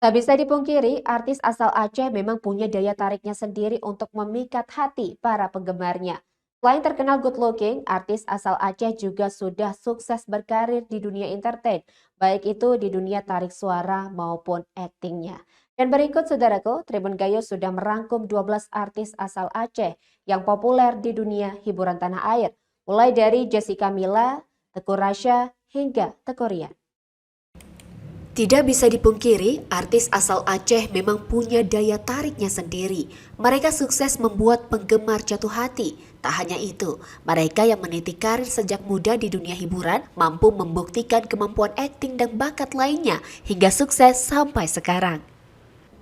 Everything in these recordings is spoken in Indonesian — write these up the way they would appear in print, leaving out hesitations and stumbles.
Tak bisa dipungkiri, artis asal Aceh memang punya daya tariknya sendiri untuk memikat hati para penggemarnya. Selain terkenal good looking, artis asal Aceh juga sudah sukses berkarir di dunia entertain, baik itu di dunia tarik suara maupun aktingnya. Dan berikut saudaraku, Tribun Gayo sudah merangkum 12 artis asal Aceh yang populer di dunia hiburan tanah air, mulai dari Jessica Mila, Teuku Rasya, hingga Teuku Ryan. Tidak bisa dipungkiri, artis asal Aceh memang punya daya tariknya sendiri. Mereka sukses membuat penggemar jatuh hati. Tak hanya itu, mereka yang meniti karir sejak muda di dunia hiburan mampu membuktikan kemampuan akting dan bakat lainnya hingga sukses sampai sekarang.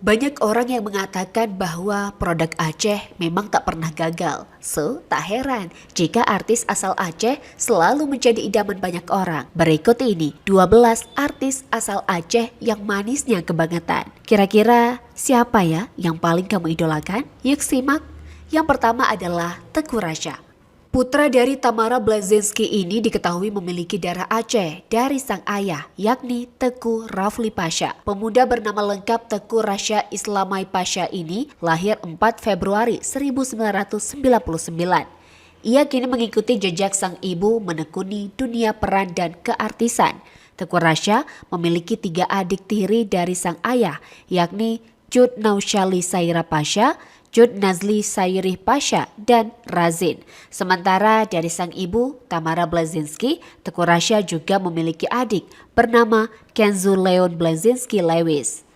Banyak orang yang mengatakan bahwa produk Aceh memang tak pernah gagal. So, tak heran jika artis asal Aceh selalu menjadi idaman banyak orang. Berikut ini 12 artis asal Aceh yang manisnya kebangetan. Kira-kira siapa ya yang paling kamu idolakan? Yuk simak. Yang pertama adalah Teuku Rasya. Putra dari Tamara Blazinski ini diketahui memiliki darah Aceh dari sang ayah, yakni Teuku Rafli Pasha. Pemuda bernama lengkap Teuku Rasya Islamai Pasha ini lahir 4 Februari 1999. Ia kini mengikuti jejak sang ibu menekuni dunia peran dan keartisan. Teuku Rasya memiliki 3 adik tiri dari sang ayah, yakni Cut Naushali Saira Pasha, Cut Nazli Sairih Pasha, dan Razin. Sementara dari sang ibu, Tamara Blazinski, Teuku Rasya juga memiliki adik bernama Kenzo Leon Blazinski Lewis.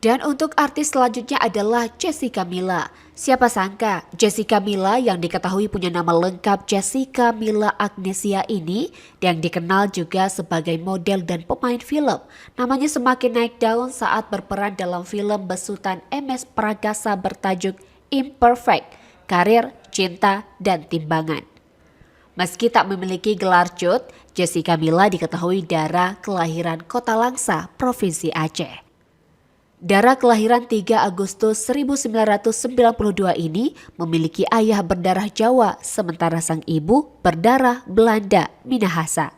Dan untuk artis selanjutnya adalah Jessica Mila. Siapa sangka Jessica Mila yang diketahui punya nama lengkap Jessica Mila Agnesia ini yang dikenal juga sebagai model dan pemain film. Namanya semakin naik daun saat berperan dalam film besutan MS Pragasa bertajuk Imperfect, Karir, Cinta, dan Timbangan. Meski tak memiliki gelar cut, Jessica Mila diketahui darah kelahiran Kota Langsa, Provinsi Aceh. Dara kelahiran 3 Agustus 1992 ini memiliki ayah berdarah Jawa, sementara sang ibu berdarah Belanda, Minahasa.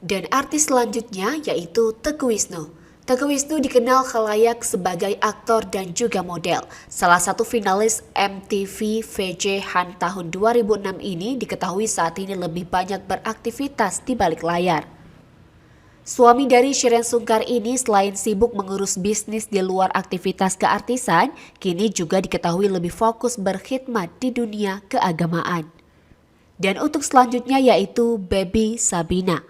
Dan artis selanjutnya yaitu Teuku Wisnu. Teuku Wisnu dikenal khalayak sebagai aktor dan juga model. Salah satu finalis MTV VJ Han tahun 2006 ini diketahui saat ini lebih banyak beraktivitas di balik layar. Suami dari Shireen Sungkar ini selain sibuk mengurus bisnis di luar aktivitas keartisan, kini juga diketahui lebih fokus berkhidmat di dunia keagamaan. Dan untuk selanjutnya yaitu Baby Sabina.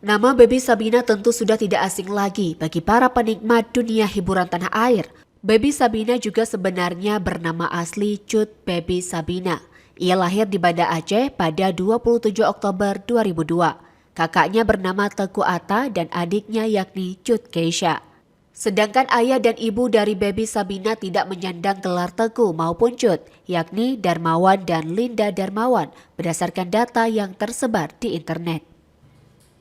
Nama Baby Sabina tentu sudah tidak asing lagi bagi para penikmat dunia hiburan tanah air. Baby Sabina juga sebenarnya bernama asli Cut Baby Sabina. Ia lahir di Banda Aceh pada 27 Oktober 2002. Kakaknya bernama Teuku Atta dan adiknya yakni Cut Keisha. Sedangkan ayah dan ibu dari Baby Sabina tidak menyandang gelar Teuku maupun Cut, yakni Darmawan dan Linda Darmawan berdasarkan data yang tersebar di internet.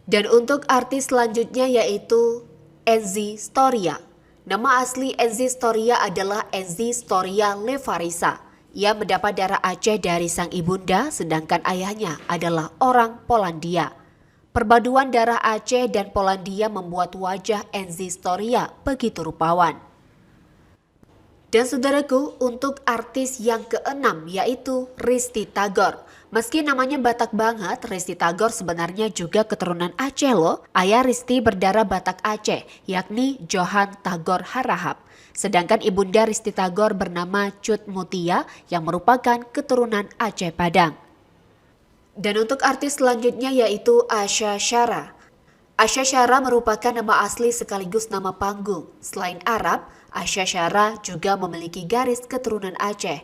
Dan untuk artis selanjutnya yaitu Enzi Storia. Nama asli Enzi Storia adalah Enzi Storia Levarisa. Ia mendapat darah Aceh dari sang ibunda sedangkan ayahnya adalah orang Polandia. Perpaduan darah Aceh dan Polandia membuat wajah Enzi Storia begitu rupawan. Dan saudaraku, untuk artis yang keenam yaitu Risty Tagor. Meski namanya Batak banget, Risty Tagor sebenarnya juga keturunan Aceh loh. Ayah Risty berdarah Batak Aceh, yakni Johan Tagor Harahap. Sedangkan ibunda Risty Tagor bernama Cut Mutia yang merupakan keturunan Aceh Padang. Dan untuk artis selanjutnya yaitu Asha Shara. Asha Shara merupakan nama asli sekaligus nama panggung. Selain Arab, Asha Shara juga memiliki garis keturunan Aceh.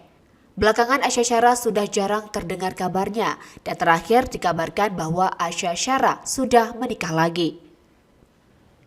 Belakangan Asha Shara sudah jarang terdengar kabarnya dan terakhir dikabarkan bahwa Asha Shara sudah menikah lagi.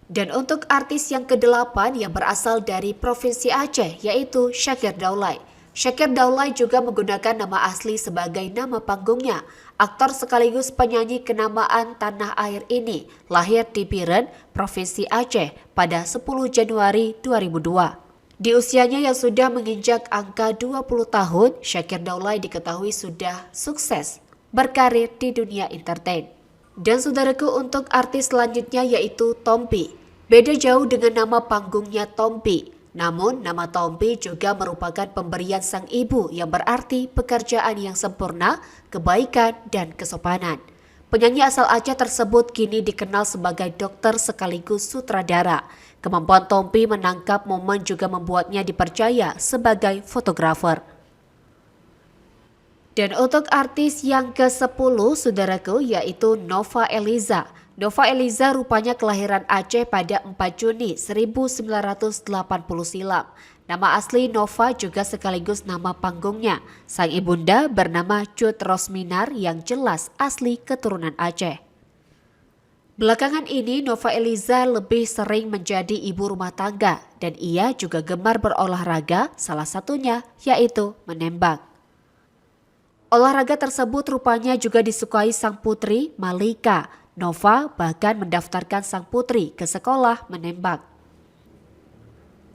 Dan untuk artis yang ke-8 yang berasal dari Provinsi Aceh yaitu Syakir Daulay. Syakir Daulay juga menggunakan nama asli sebagai nama panggungnya. Aktor sekaligus penyanyi kenamaan tanah air ini lahir di Biren, Provinsi Aceh pada 10 Januari 2002. Di usianya yang sudah menginjak angka 20 tahun, Syakir Daulay diketahui sudah sukses berkarir di dunia entertain. Dan saudaraku, untuk artis selanjutnya yaitu Tompi. Beda jauh dengan nama panggungnya Tompi. Namun, nama Tompi juga merupakan pemberian sang ibu yang berarti pekerjaan yang sempurna, kebaikan, dan kesopanan. Penyanyi asal Aceh tersebut kini dikenal sebagai dokter sekaligus sutradara. Kemampuan Tompi menangkap momen juga membuatnya dipercaya sebagai fotografer. Dan untuk artis yang ke-10 saudaraku yaitu Nova Eliza. Nova Eliza rupanya kelahiran Aceh pada 4 Juni 1980 silam. Nama asli Nova juga sekaligus nama panggungnya. Sang ibunda bernama Cut Rosminar yang jelas asli keturunan Aceh. Belakangan ini Nova Eliza lebih sering menjadi ibu rumah tangga dan ia juga gemar berolahraga, salah satunya yaitu menembak. Olahraga tersebut rupanya juga disukai sang putri Malika. Nova bahkan mendaftarkan sang putri ke sekolah menembak.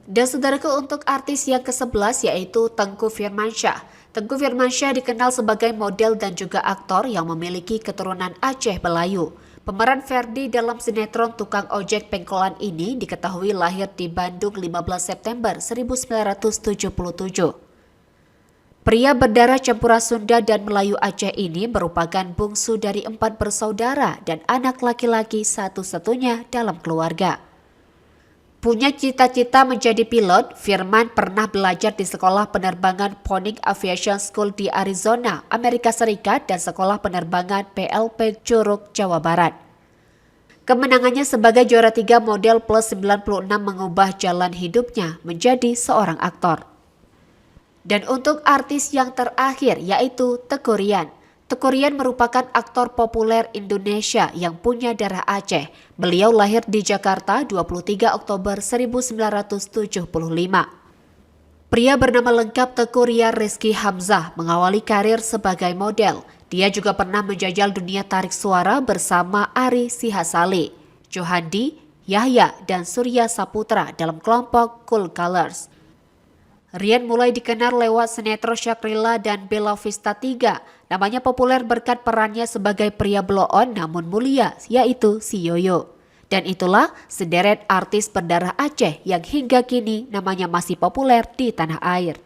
Dan saudaraku untuk artis yang ke-11 yaitu Tengku Firmansyah. Tengku Firmansyah dikenal sebagai model dan juga aktor yang memiliki keturunan Aceh Belayu. Pemeran Ferdi dalam sinetron Tukang Ojek Pengkolan ini diketahui lahir di Bandung 15 September 1977. Pria berdarah campuran Sunda dan Melayu Aceh ini merupakan bungsu dari 4 bersaudara dan anak laki-laki satu-satunya dalam keluarga. Punya cita-cita menjadi pilot, Firman pernah belajar di Sekolah Penerbangan Phoenix Aviation School di Arizona, Amerika Serikat dan Sekolah Penerbangan PLP Curug, Jawa Barat. Kemenangannya sebagai juara 3 model plus 96 mengubah jalan hidupnya menjadi seorang aktor. Dan untuk artis yang terakhir yaitu Teuku Ryan. Teuku Ryan merupakan aktor populer Indonesia yang punya darah Aceh. Beliau lahir di Jakarta 23 Oktober 1975. Pria bernama lengkap Teuku Ryan Rizky Hamzah mengawali karir sebagai model. Dia juga pernah menjajal dunia tarik suara bersama Ari Sihasale, Johandi, Yahya, dan Surya Saputra dalam kelompok Cool Colors. Ryan mulai dikenal lewat sinetron Syakrila dan Bella Vista 3. Namanya populer berkat perannya sebagai pria blow-on namun mulia, yaitu si Yoyo. Dan itulah sederet artis berdarah Aceh yang hingga kini namanya masih populer di tanah air.